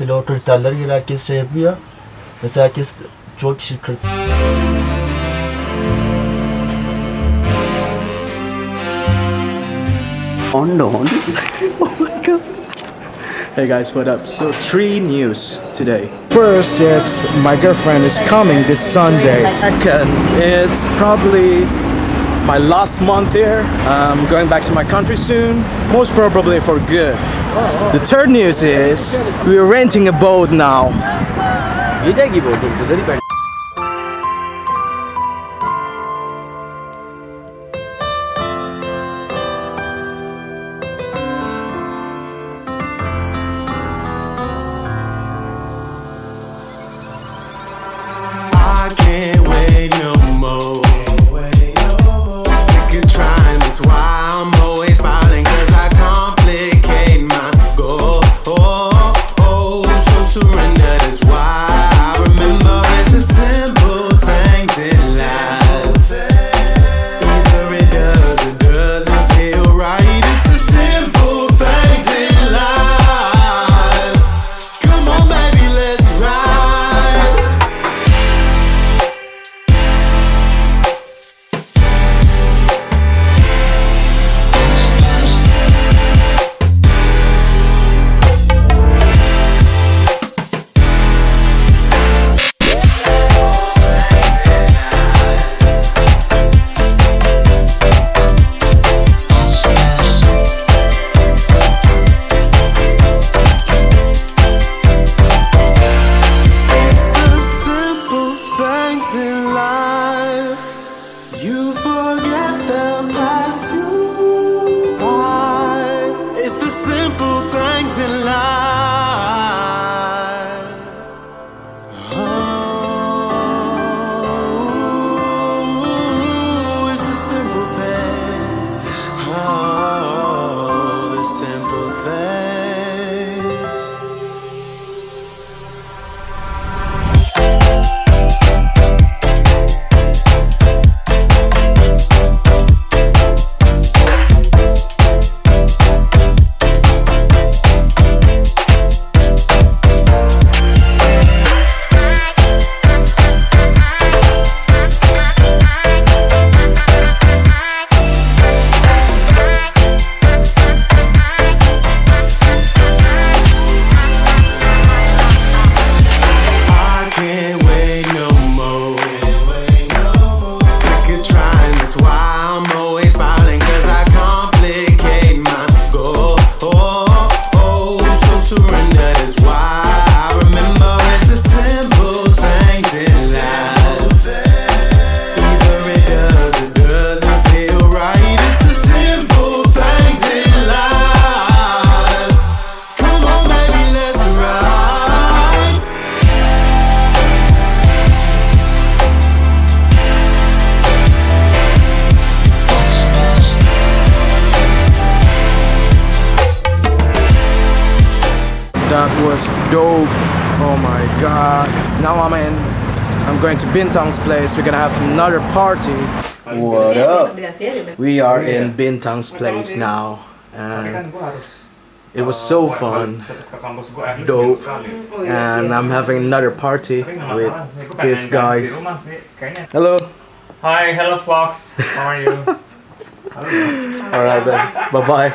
Mesela o kriterlere göre herkes şey yapıyor. Mesela herkes çok kişi On. Oh my god. Hey guys, what up? So 3 news today. First, yes, my girlfriend is coming this Sunday. Second, it's probably my last month here. I'm going back to my country soon, most probably for good. The third news is we're renting a boat now. I can't wait no more. Sick of trying, that's why I'm always smiling, 'cause I complicate my goal. So surrender, that's why I remember it's the simple things in life. Either it does or doesn't feel right. It's the simple things in life. Come on, baby, let's ride. It's the simple things in life. You forget they'll pass you by. It's the simple things in life. Oh, it's the simple things. Oh, the simple things. I can't wait no more. Sick of trying, that's why I'm always smiling, 'cause I complicate my goal. So surrender, that's why I remember it's the simple things in life. Either it does or doesn't feel right. It's the simple things in life. Come on, baby, let's ride. That was dope. Oh my god. Now I'm going to Bintang's place. We're gonna have another party. What up? We are in Bintang's place now, and it was so fun, dope, and I'm having another party with these guys. Hello. Hi, hello vlogs. How are you? Alright then. Bye bye.